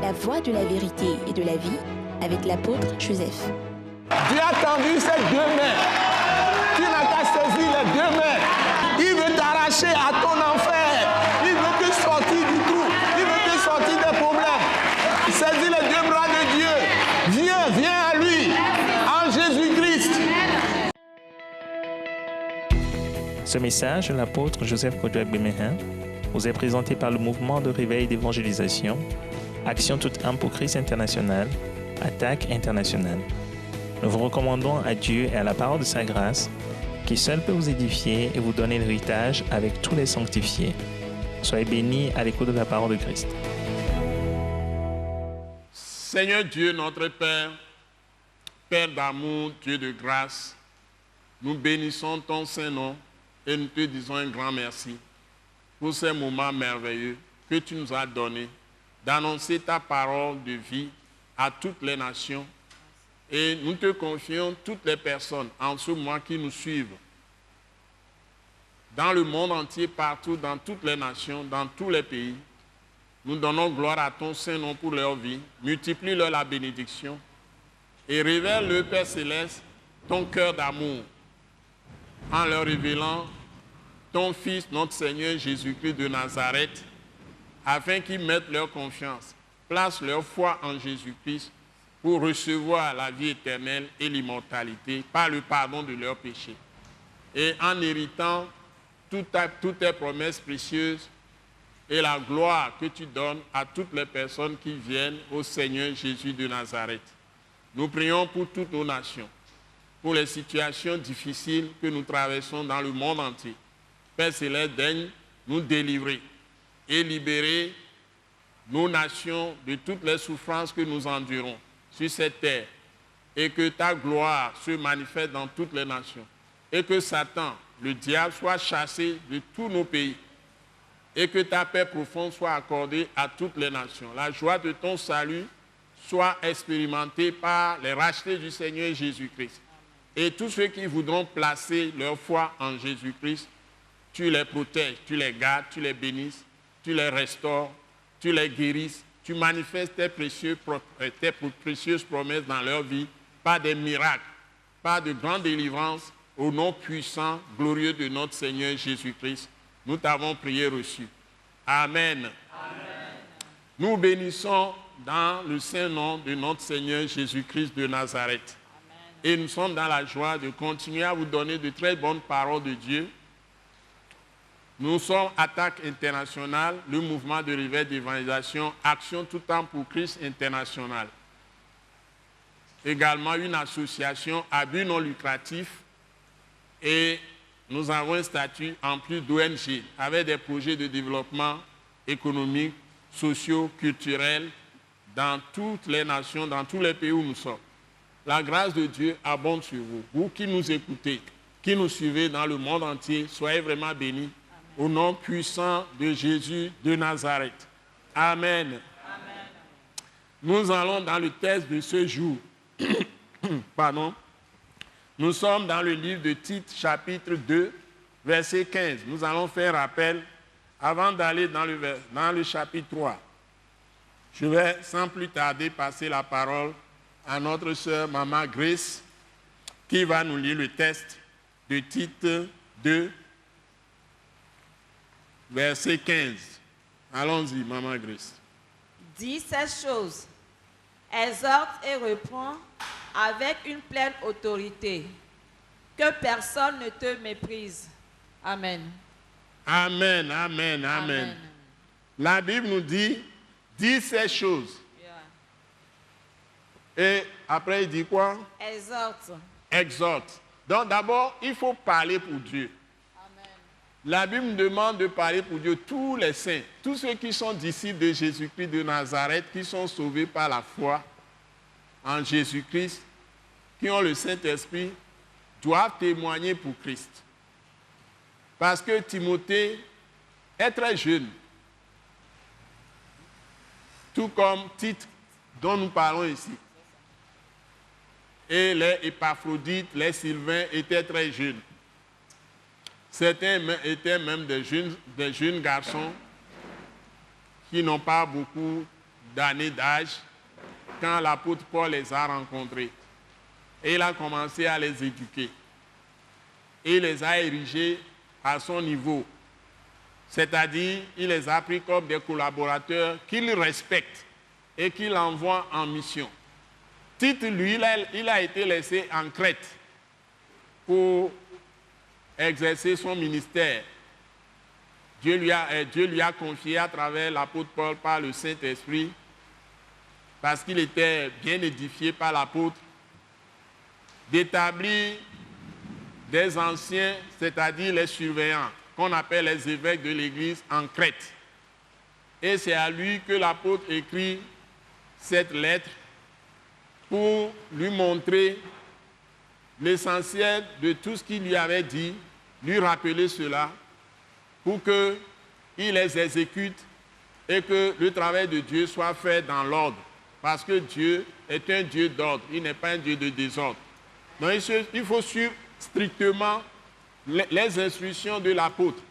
la voie de la vérité et de la vie avec l'apôtre Joseph. Dieu a tendu ses deux mains. Tu n'as qu'à saisir les deux mains. Il veut t'arracher à ton enfer. Il veut te sortir du trou. Il veut te sortir des problèmes. Saisis les deux bras de Dieu. Viens à lui, en Jésus-Christ. Ce message de l'apôtre Joseph Kodouak-Bemehin vous est présenté par le mouvement de réveil d'évangélisation, Action toute âme pour Christ international, Attaque internationale. Nous vous recommandons à Dieu et à la parole de sa grâce, qui seul peut vous édifier et vous donner l'héritage avec tous les sanctifiés. Soyez bénis à l'écoute de la parole de Christ. Seigneur Dieu, notre Père, Père d'amour, Dieu de grâce, nous bénissons ton Saint-Nom et nous te disons un grand merci pour ces moments merveilleux que tu nous as donnés, d'annoncer ta parole de vie à toutes les nations. Et nous te confions toutes les personnes en ce mois qui nous suivent, dans le monde entier, partout, dans toutes les nations, dans tous les pays. Nous donnons gloire à ton Saint-Nom pour leur vie. Multiplie-leur la bénédiction et révèle-leur, Père Céleste, ton cœur d'amour en leur révélant ton Fils, notre Seigneur Jésus-Christ de Nazareth, afin qu'ils mettent leur confiance, placent leur foi en Jésus-Christ pour recevoir la vie éternelle et l'immortalité par le pardon de leurs péchés. Et en héritant toutes tes promesses précieuses et la gloire que tu donnes à toutes les personnes qui viennent au Seigneur Jésus de Nazareth. Nous prions pour toutes nos nations, pour les situations difficiles que nous traversons dans le monde entier. Père Céleste, daigne nous délivrer et libérer nos nations de toutes les souffrances que nous endurons sur cette terre, et que ta gloire se manifeste dans toutes les nations, et que Satan, le diable, soit chassé de tous nos pays, et que ta paix profonde soit accordée à toutes les nations. La joie de ton salut soit expérimentée par les rachetés du Seigneur Jésus-Christ. Et tous ceux qui voudront placer leur foi en Jésus-Christ, tu les protèges, tu les gardes, tu les bénisses, tu les restaures, tu les guérisses, tu manifestes tes précieuses promesses dans leur vie par des miracles, par de grandes délivrances, au nom puissant, glorieux de notre Seigneur Jésus-Christ. Nous t'avons prié reçu. Amen. Amen. Nous bénissons dans le Saint-Nom de notre Seigneur Jésus-Christ de Nazareth. Amen. Et nous sommes dans la joie de continuer à vous donner de très bonnes paroles de Dieu. Nous sommes Attaque internationale, le mouvement de réveil d'évangélisation, Action tout temps pour Christ international. Également une association à but non lucratif, et nous avons un statut en plus d'ONG avec des projets de développement économique, sociaux, culturels dans toutes les nations, dans tous les pays où nous sommes. La grâce de Dieu abonde sur vous. Vous qui nous écoutez, qui nous suivez dans le monde entier, soyez vraiment bénis. Au nom puissant de Jésus de Nazareth. Amen. Amen. Nous allons dans le texte de ce jour. Pardon. Nous sommes dans le livre de Tite, chapitre 2, verset 15. Nous allons faire rappel avant d'aller dans le chapitre 3. Je vais sans plus tarder passer la parole à notre sœur Maman Grace, qui va nous lire le texte de Tite 2, verset 15. Allons-y, Maman Grace. Dis ces choses, exhorte et reprends avec une pleine autorité, que personne ne te méprise. Amen. Amen, amen, amen. Amen. La Bible nous dit, dis ces choses. Yeah. Et après, il dit quoi? Exhorte. Exhorte. Donc d'abord, il faut parler pour Dieu. La Bible nous demande de parler pour Dieu, tous les saints, tous ceux qui sont disciples de Jésus-Christ de Nazareth, qui sont sauvés par la foi en Jésus-Christ, qui ont le Saint-Esprit, doivent témoigner pour Christ. Parce que Timothée est très jeune, tout comme Tite, dont nous parlons ici. Et les Épaphrodites, les Sylvains étaient très jeunes. Certains étaient même des jeunes garçons qui n'ont pas beaucoup d'années d'âge quand l'apôtre Paul les a rencontrés. Et il a commencé à les éduquer. Et il les a érigés à son niveau. C'est-à-dire, il les a pris comme des collaborateurs qu'il respecte et qu'il envoie en mission. Tite, lui, il a été laissé en Crète pour exercer son ministère. Dieu lui a confié à travers l'apôtre Paul par le Saint-Esprit, parce qu'il était bien édifié par l'apôtre, d'établir des anciens, c'est-à-dire les surveillants, qu'on appelle les évêques de l'Église en Crète. Et c'est à lui que l'apôtre écrit cette lettre pour lui montrer l'essentiel de tout ce qu'il lui avait dit, lui rappeler cela, pour qu'il les exécute et que le travail de Dieu soit fait dans l'ordre. Parce que Dieu est un Dieu d'ordre, il n'est pas un Dieu de désordre. Donc il faut suivre strictement les instructions de l'apôtre.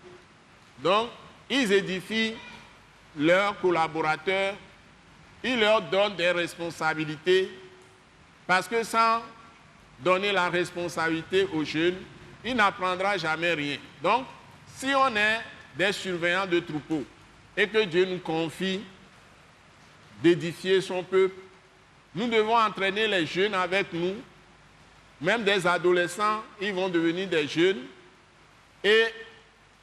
Donc, ils édifient leurs collaborateurs, ils leur donnent des responsabilités, parce que sans donner la responsabilité aux jeunes, il n'apprendra jamais rien. Donc, si on est des surveillants de troupeaux et que Dieu nous confie d'édifier son peuple, nous devons entraîner les jeunes avec nous. Même des adolescents, ils vont devenir des jeunes. Et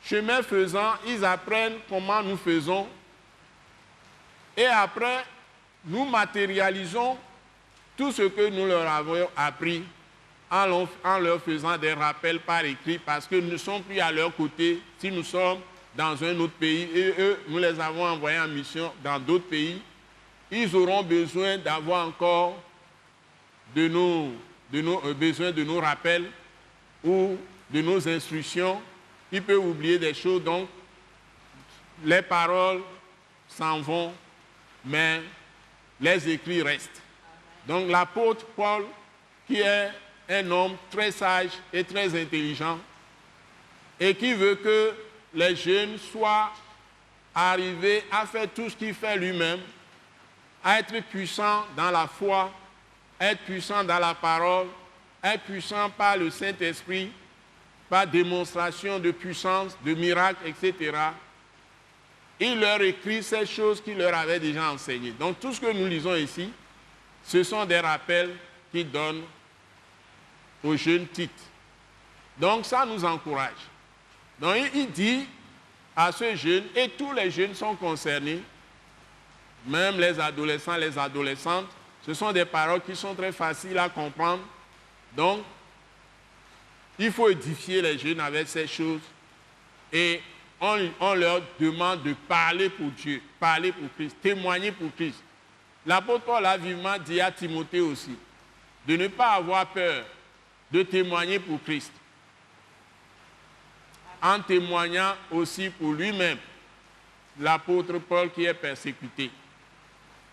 chemin faisant, ils apprennent comment nous faisons. Et après, nous matérialisons tout ce que nous leur avons appris en leur faisant des rappels par écrit, parce que nous ne sommes plus à leur côté si nous sommes dans un autre pays et eux, nous les avons envoyés en mission dans d'autres pays. Ils auront besoin d'avoir encore besoin de nos rappels ou de nos instructions. Ils peuvent oublier des choses, donc les paroles s'en vont, mais les écrits restent. Donc l'apôtre Paul, qui est un homme très sage et très intelligent, et qui veut que les jeunes soient arrivés à faire tout ce qu'il fait lui-même, à être puissants dans la foi, être puissant dans la parole, être puissant par le Saint-Esprit, par démonstration de puissance, de miracles, etc. Il leur écrit ces choses qu'il leur avait déjà enseignées. Donc tout ce que nous lisons ici, ce sont des rappels qu'il donne aux jeunes Tite. Donc ça nous encourage. Donc il dit à ce jeune, et tous les jeunes sont concernés, même les adolescents, les adolescentes, ce sont des paroles qui sont très faciles à comprendre. Donc, il faut édifier les jeunes avec ces choses. Et on leur demande de parler pour Dieu, parler pour Christ, témoigner pour Christ. L'apôtre Paul a vivement dit à Timothée aussi, de ne pas avoir peur de témoigner pour Christ. En témoignant aussi pour lui-même, l'apôtre Paul qui est persécuté.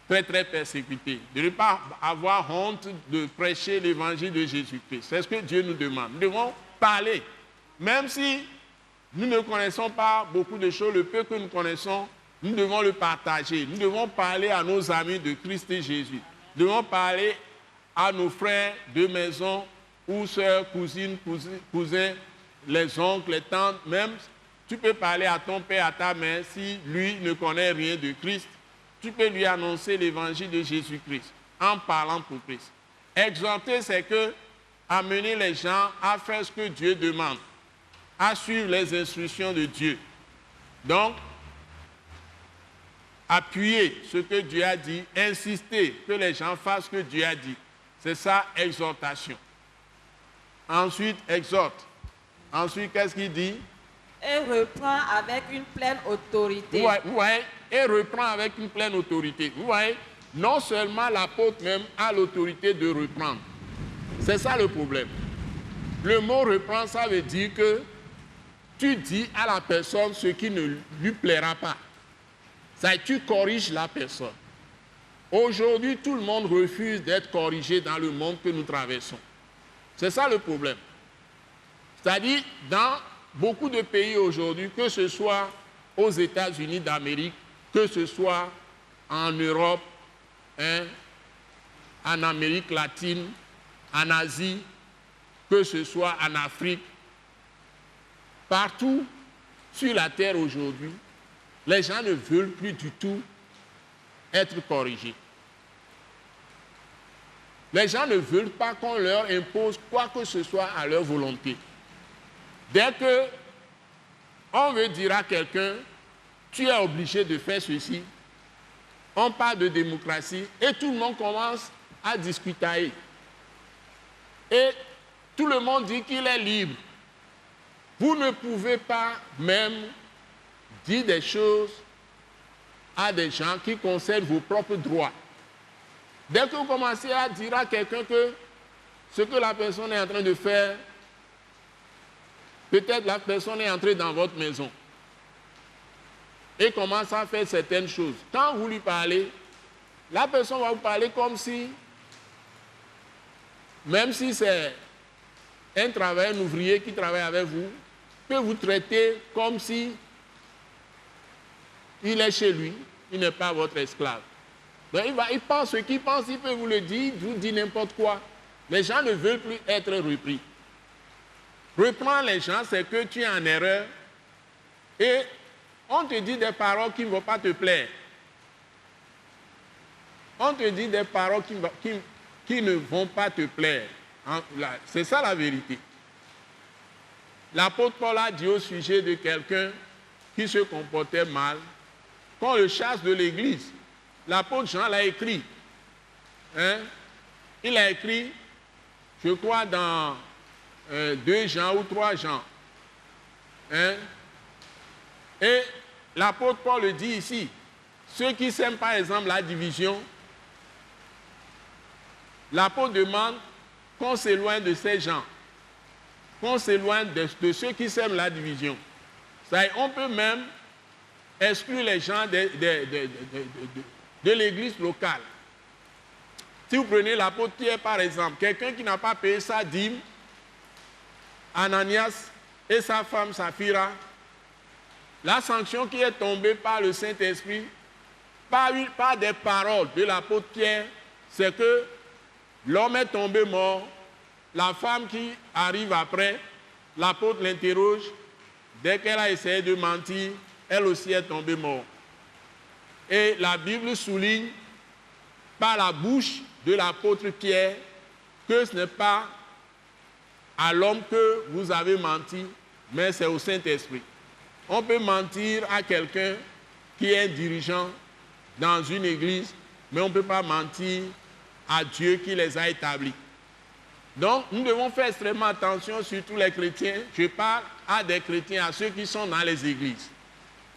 Très, très persécuté. De ne pas avoir honte de prêcher l'évangile de Jésus-Christ. C'est ce que Dieu nous demande. Nous devons parler. Même si nous ne connaissons pas beaucoup de choses, le peu que nous connaissons, nous devons le partager. Nous devons parler à nos amis de Christ et Jésus. Nous devons parler à nos frères de maison, ou sœurs, cousines, cousins, les oncles, les tantes. Même, tu peux parler à ton père, à ta mère, si lui ne connaît rien de Christ. Tu peux lui annoncer l'évangile de Jésus-Christ en parlant pour Christ. Exhorter, c'est que amener les gens à faire ce que Dieu demande, à suivre les instructions de Dieu. Donc, appuyer ce que Dieu a dit, insister que les gens fassent ce que Dieu a dit. C'est ça, exhortation. Ensuite, exhorte. Ensuite, qu'est-ce qu'il dit? Et reprend avec une pleine autorité. Vous voyez, et reprend avec une pleine autorité. Vous voyez, non seulement l'apôtre même a l'autorité de reprendre. C'est ça le problème. Le mot reprendre, ça veut dire que tu dis à la personne ce qui ne lui plaira pas. Ça, tu corriges la personne. Aujourd'hui, tout le monde refuse d'être corrigé dans le monde que nous traversons. C'est ça le problème. C'est-à-dire, dans beaucoup de pays aujourd'hui, que ce soit aux États-Unis d'Amérique, que ce soit en Europe, en Amérique latine, en Asie, que ce soit en Afrique, partout sur la terre aujourd'hui, les gens ne veulent plus du tout être corrigés. Les gens ne veulent pas qu'on leur impose quoi que ce soit à leur volonté. Dès que on veut dire à quelqu'un, tu es obligé de faire ceci, on parle de démocratie et tout le monde commence à discuter. Et tout le monde dit qu'il est libre. Vous ne pouvez pas même dire des choses à des gens qui concernent vos propres droits. Dès que vous commencez à dire à quelqu'un que ce que la personne est en train de faire, peut-être la personne est entrée dans votre maison et commence à faire certaines choses. Quand vous lui parlez, la personne va vous parler comme si, même si c'est un travailleur, un ouvrier qui travaille avec vous, peut vous traiter comme si il est chez lui, il n'est pas votre esclave. Donc il pense ce qu'il pense, il peut vous le dire, il vous dit n'importe quoi. Les gens ne veulent plus être repris. Reprendre les gens, c'est que tu es en erreur et on te dit des paroles qui ne vont pas te plaire. On te dit des paroles qui ne vont pas te plaire. C'est ça la vérité. L'apôtre Paul a dit au sujet de quelqu'un qui se comportait mal, qu'on le chasse de l'église. L'apôtre Jean l'a écrit. Il a écrit, je crois, dans 2 Jean ou 3 Jean. Et l'apôtre Paul le dit ici. Ceux qui sèment par exemple la division, l'apôtre demande qu'on s'éloigne de ces gens, qu'on s'éloigne de ceux qui sèment la division. On peut même exclure les gens de l'église locale. Si vous prenez l'apôtre Pierre par exemple, quelqu'un qui n'a pas payé sa dîme, Ananias et sa femme Saphira, la sanction qui est tombée par le Saint-Esprit, par des paroles de l'apôtre Pierre, c'est que l'homme est tombé mort, la femme qui arrive après, l'apôtre l'interroge, dès qu'elle a essayé de mentir, elle aussi est tombée morte. Et la Bible souligne par la bouche de l'apôtre Pierre que ce n'est pas à l'homme que vous avez menti, mais c'est au Saint-Esprit. On peut mentir à quelqu'un qui est dirigeant dans une église, mais on ne peut pas mentir à Dieu qui les a établis. Donc, nous devons faire extrêmement attention, surtout les chrétiens. Je parle à des chrétiens, à ceux qui sont dans les églises.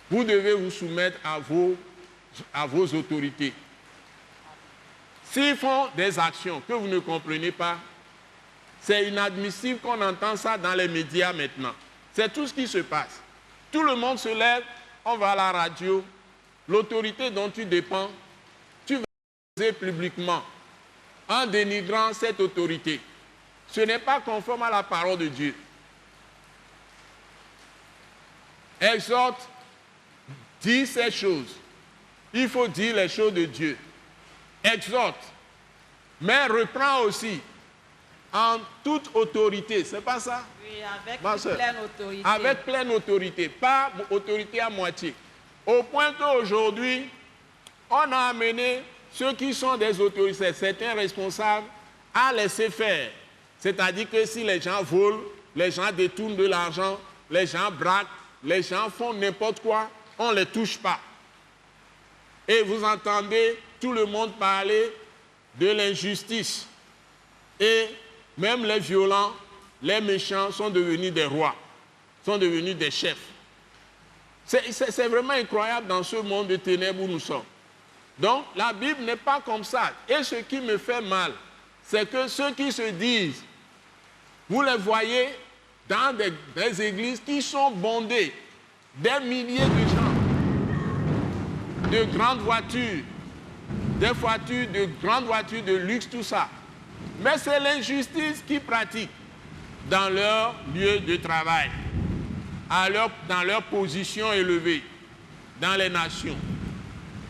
Vous devez vous soumettre à vos autorités. S'ils font des actions que vous ne comprenez pas, c'est inadmissible qu'on entende ça dans les médias maintenant. C'est tout ce qui se passe. Tout le monde se lève, on va à la radio, l'autorité dont tu dépends, tu vas poser publiquement en dénigrant cette autorité. Ce n'est pas conforme à la parole de Dieu. Exhorte, dis ces choses. Il faut dire les choses de Dieu. Exhorte, mais reprends aussi en toute autorité. C'est pas ça? Oui, avec pleine autorité. Avec pleine autorité, pas autorité à moitié. Au point qu'aujourd'hui, on a amené ceux qui sont des autorités, certains responsables, à laisser faire. C'est-à-dire que si les gens volent, les gens détournent de l'argent, les gens braquent, les gens font n'importe quoi, on ne les touche pas. Et vous entendez tout le monde parler de l'injustice. Et même les violents, les méchants sont devenus des rois, sont devenus des chefs. C'est vraiment incroyable dans ce monde de ténèbres où nous sommes. Donc, la Bible n'est pas comme ça. Et ce qui me fait mal, c'est que ceux qui se disent, vous les voyez dans des églises qui sont bondées, des milliers de gens, de grandes voitures, de grandes voitures de luxe, tout ça. Mais c'est l'injustice qu'ils pratiquent dans leur lieu de travail, dans leur position élevée, dans les nations.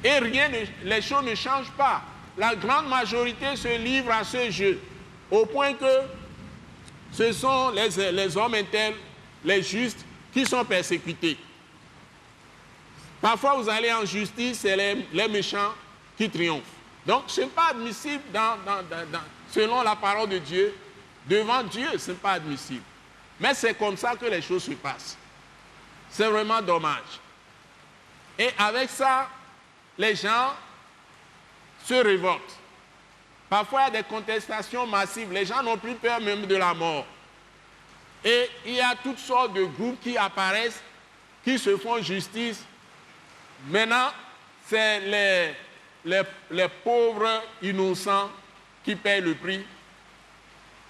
Et les choses ne changent pas. la grande majorité se livre à ce jeu, au point que ce sont les hommes intègres, les justes, qui sont persécutés. Parfois, vous allez en justice, c'est les méchants qui triomphent. Donc, ce n'est pas admissible selon la parole de Dieu. Devant Dieu, ce n'est pas admissible. Mais c'est comme ça que les choses se passent. C'est vraiment dommage. Et avec ça, les gens se révoltent. Parfois, il y a des contestations massives. Les gens n'ont plus peur même de la mort. Et il y a toutes sortes de groupes qui apparaissent, qui se font justice. Maintenant, c'est les pauvres innocents qui payent le prix,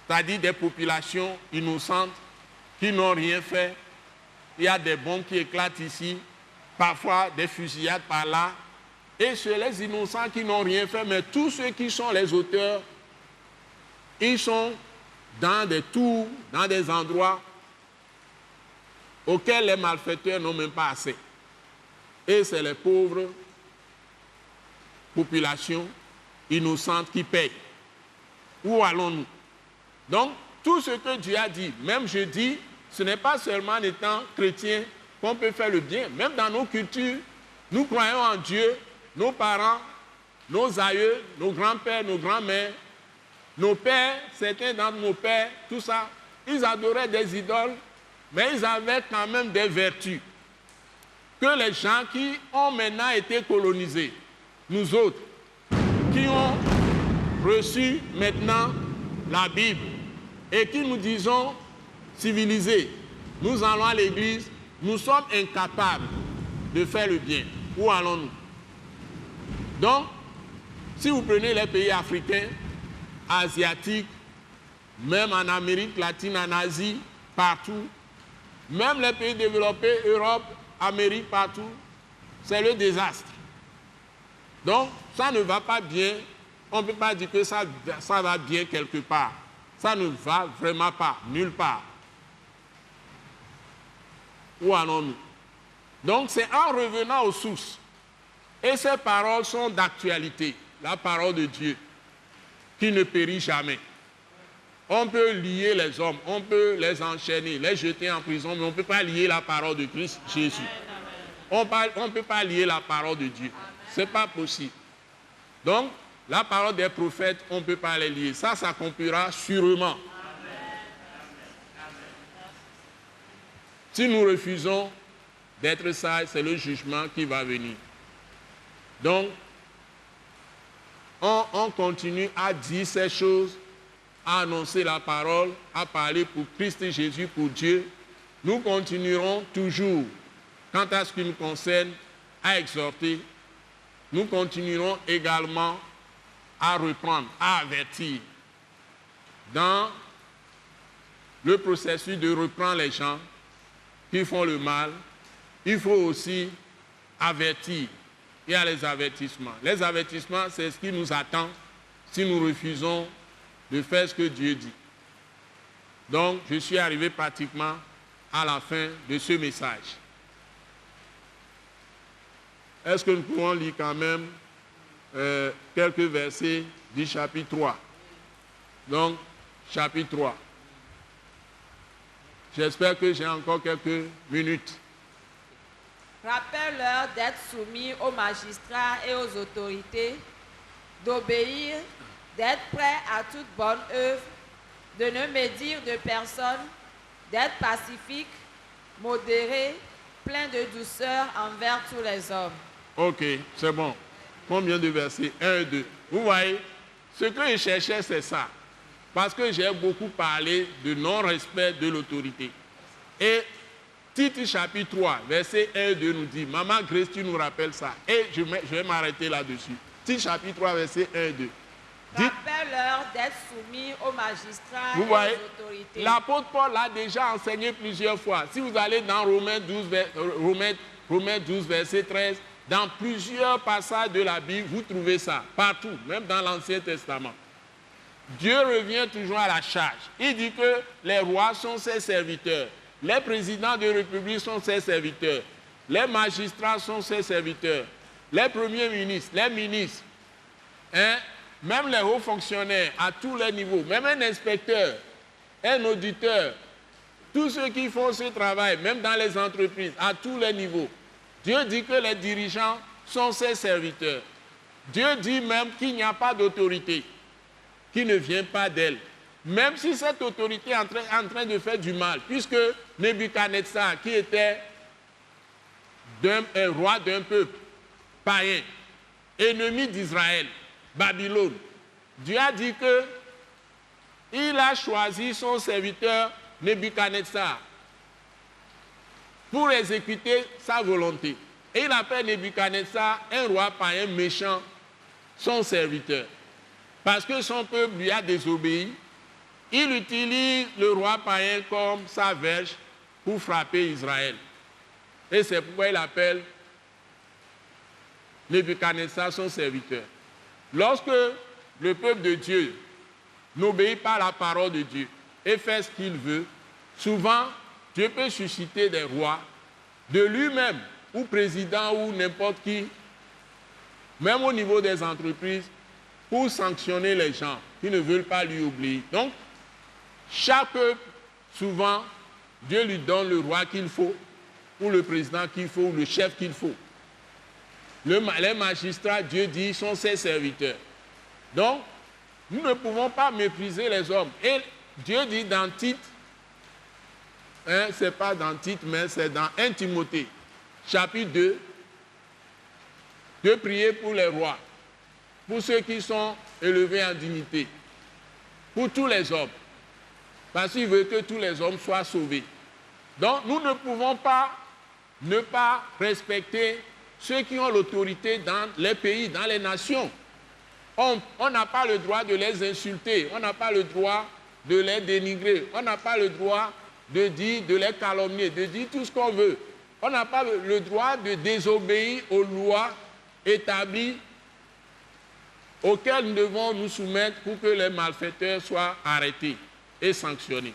c'est-à-dire des populations innocentes qui n'ont rien fait. Il y a des bombes qui éclatent ici, parfois des fusillades par là. Et c'est les innocents qui n'ont rien fait, mais tous ceux qui sont les auteurs, ils sont dans des tours, dans des endroits auxquels les malfaiteurs n'ont même pas accès. Et c'est les pauvres populations innocentes qui payent. Où allons-nous? Donc, tout ce que Dieu a dit, même je dis, ce n'est pas seulement en étant chrétien qu'on peut faire le bien. Même dans nos cultures, nous croyons en Dieu, nos parents, nos aïeux, nos grands-pères, nos grands-mères, nos pères, certains d'entre nos pères, tout ça, ils adoraient des idoles, mais ils avaient quand même des vertus que les gens qui ont maintenant été colonisés, nous autres, qui ont reçu maintenant la Bible et qui nous disons civilisés, nous allons à l'église, nous sommes incapables de faire le bien. Où allons-nous? Donc, si vous prenez les pays africains, asiatiques, même en Amérique latine, en Asie, partout, même les pays développés, Europe, Amérique, partout, c'est le désastre. Donc, ça ne va pas bien. On ne peut pas dire que ça va bien quelque part. Ça ne va vraiment pas, nulle part. Où allons-nous? Donc, c'est en revenant aux sources. Et ces paroles sont d'actualité. La parole de Dieu, qui ne périt jamais. On peut lier les hommes, on peut les enchaîner, les jeter en prison, mais on ne peut pas lier la parole de Christ Jésus. On ne peut pas lier la parole de Dieu. Ce n'est pas possible. Donc, la parole des prophètes, on ne peut pas les lier. Ça s'accomplira sûrement. Si nous refusons d'être sages, c'est le jugement qui va venir. Donc, on continue à dire ces choses, à annoncer la parole, à parler pour Christ Jésus, pour Dieu. Nous continuerons toujours, quant à ce qui nous concerne, à exhorter. Nous continuerons également à reprendre, à avertir. Dans le processus de reprendre les gens qui font le mal, il faut aussi avertir. Il y a les avertissements. Les avertissements, c'est ce qui nous attend si nous refusons de faire ce que Dieu dit. Donc, je suis arrivé pratiquement à la fin de ce message. Est-ce que nous pouvons lire quand même quelques versets du chapitre 3? Donc, chapitre 3. J'espère que j'ai encore quelques minutes. Rappelle-leur d'être soumis aux magistrats et aux autorités, d'obéir, d'être prêts à toute bonne œuvre, de ne médire de personne, d'être pacifique, modéré, plein de douceur envers tous les hommes. Ok, c'est bon. Combien de versets? 1 et 2. Vous voyez, ce que je cherchais, c'est ça. Parce que j'ai beaucoup parlé de non-respect de l'autorité. Et Tite chapitre 3, verset 1 et 2 nous dit, Maman Grace, tu nous rappelles ça. Et je vais m'arrêter là-dessus. Tite chapitre 3, verset 1 et 2. Rappelle-leur d'être soumis aux magistrats et aux autorités. L'apôtre Paul l'a déjà enseigné plusieurs fois. Si vous allez dans Romains 12, verset 13, dans plusieurs passages de la Bible, vous trouvez ça, partout, même dans l'Ancien Testament. Dieu revient toujours à la charge. Il dit que les rois sont ses serviteurs. Les présidents de république sont ses serviteurs. Les magistrats sont ses serviteurs. Les premiers ministres, les ministres, même les hauts fonctionnaires à tous les niveaux, même un inspecteur, un auditeur, tous ceux qui font ce travail, même dans les entreprises, à tous les niveaux, Dieu dit que les dirigeants sont ses serviteurs. Dieu dit même qu'il n'y a pas d'autorité qui ne vient pas d'elle. Même si cette autorité est en train de faire du mal, puisque Nebuchadnezzar, qui était un roi d'un peuple païen, ennemi d'Israël, Babylone, Dieu a dit que il a choisi son serviteur Nebuchadnezzar pour exécuter sa volonté. Et il appelle Nebuchadnezzar un roi païen méchant, son serviteur. Parce que son peuple lui a désobéi, il utilise le roi païen comme sa verge pour frapper Israël. Et c'est pourquoi il appelle Nebuchadnezzar son serviteur. Lorsque le peuple de Dieu n'obéit pas à la parole de Dieu et fait ce qu'il veut, souvent Dieu peut susciter des rois de lui-même, ou président, ou n'importe qui, même au niveau des entreprises, pour sanctionner les gens qui ne veulent pas lui obéir. Donc, chaque peuple, souvent, Dieu lui donne le roi qu'il faut, ou le président qu'il faut, ou le chef qu'il faut. Les magistrats, Dieu dit, sont ses serviteurs. Donc, nous ne pouvons pas mépriser les hommes. Et Dieu dit dans Tite, c'est pas dans Tite, mais c'est dans 1 Timothée, chapitre 2, de prier pour les rois, pour ceux qui sont élevés en dignité, pour tous les hommes, parce qu'il veut que tous les hommes soient sauvés. Donc, nous ne pouvons pas ne pas respecter ceux qui ont l'autorité dans les pays, dans les nations. On n'a pas le droit de les insulter, on n'a pas le droit de les dénigrer, on n'a pas le droit de les calomnier, de dire tout ce qu'on veut. On n'a pas le droit de désobéir aux lois établies auxquelles nous devons nous soumettre pour que les malfaiteurs soient arrêtés et sanctionnés.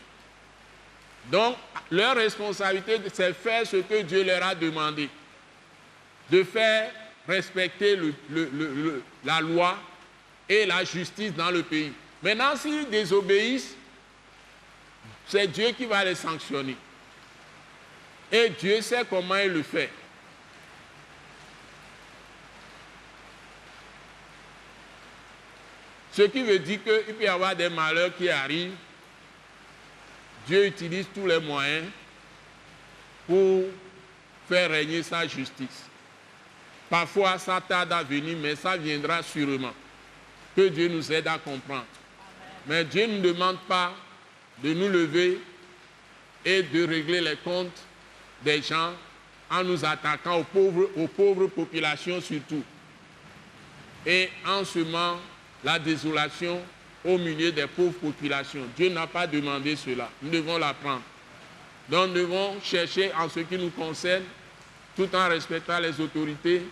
Donc, leur responsabilité, c'est faire ce que Dieu leur a demandé, de faire respecter la loi et la justice dans le pays. Maintenant, s'ils désobéissent, c'est Dieu qui va les sanctionner. Et Dieu sait comment il le fait. Ce qui veut dire qu'il peut y avoir des malheurs qui arrivent. Dieu utilise tous les moyens pour faire régner sa justice. Parfois, ça tarde à venir, mais ça viendra sûrement. Que Dieu nous aide à comprendre. Mais Dieu ne nous demande pas de nous lever et de régler les comptes des gens en nous attaquant aux pauvres populations surtout. Et en semant la désolation au milieu des pauvres populations. Dieu n'a pas demandé cela. Nous devons l'apprendre. Donc nous devons chercher en ce qui nous concerne, tout en respectant les autorités,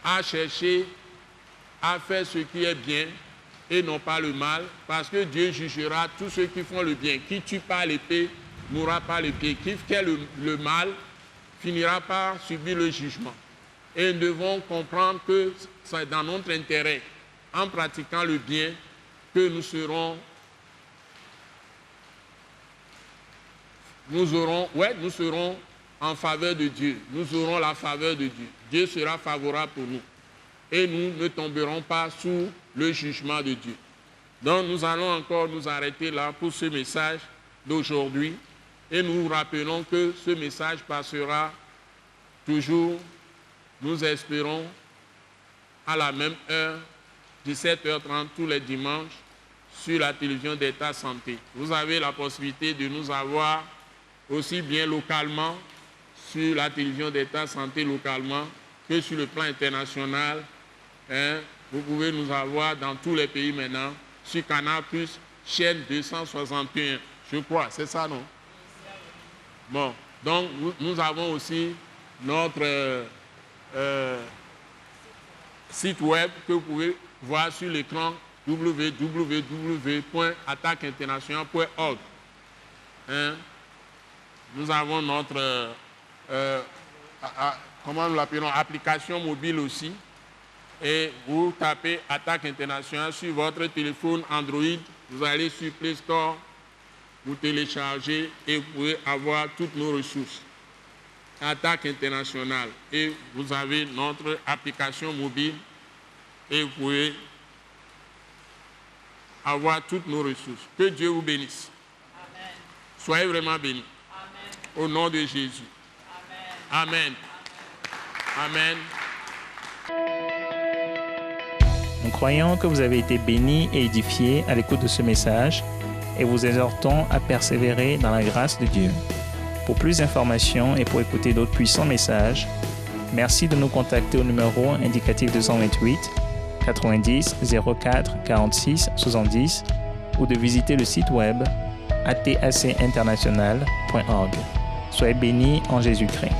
à chercher à faire ce qui est bien et non pas le mal, parce que Dieu jugera tous ceux qui font le bien. Qui tue par l'épée mourra par l'épée. Qui fait le mal finira par subir le jugement. Et nous devons comprendre que c'est dans notre intérêt, en pratiquant le bien, que nous serons en faveur de Dieu. Nous aurons la faveur de Dieu. Dieu sera favorable pour nous. Et nous ne tomberons pas sous le jugement de Dieu. Donc nous allons encore nous arrêter là pour ce message d'aujourd'hui. Et nous rappelons que ce message passera toujours, nous espérons, à la même heure, 17h30 tous les dimanches, sur la télévision d'État Santé. Vous avez la possibilité de nous avoir aussi bien localement, sur la télévision d'État Santé localement, que sur le plan international. Vous pouvez nous avoir dans tous les pays maintenant, sur Canal+, chaîne 261, je crois, c'est ça, non? Bon, donc nous avons aussi notre site web que vous pouvez voir sur l'écran, www.attaqueinternational.org. Nous avons notre, comment nous l'appelons, application mobile aussi. et vous tapez Attaque Internationale sur votre téléphone Android. Vous allez sur Play Store, vous téléchargez et vous pouvez avoir toutes nos ressources. Attaque Internationale. Et vous avez notre application mobile et vous pouvez avoir toutes nos ressources. Que Dieu vous bénisse. Amen. Soyez vraiment bénis. Amen. Au nom de Jésus. Amen. Amen. Nous croyons que vous avez été bénis et édifiés à l'écoute de ce message et vous exhortons à persévérer dans la grâce de Dieu. Pour plus d'informations et pour écouter d'autres puissants messages, merci de nous contacter au numéro indicatif 228 90 04 46 70 ou de visiter le site web atacinternational.org. Soyez bénis en Jésus-Christ.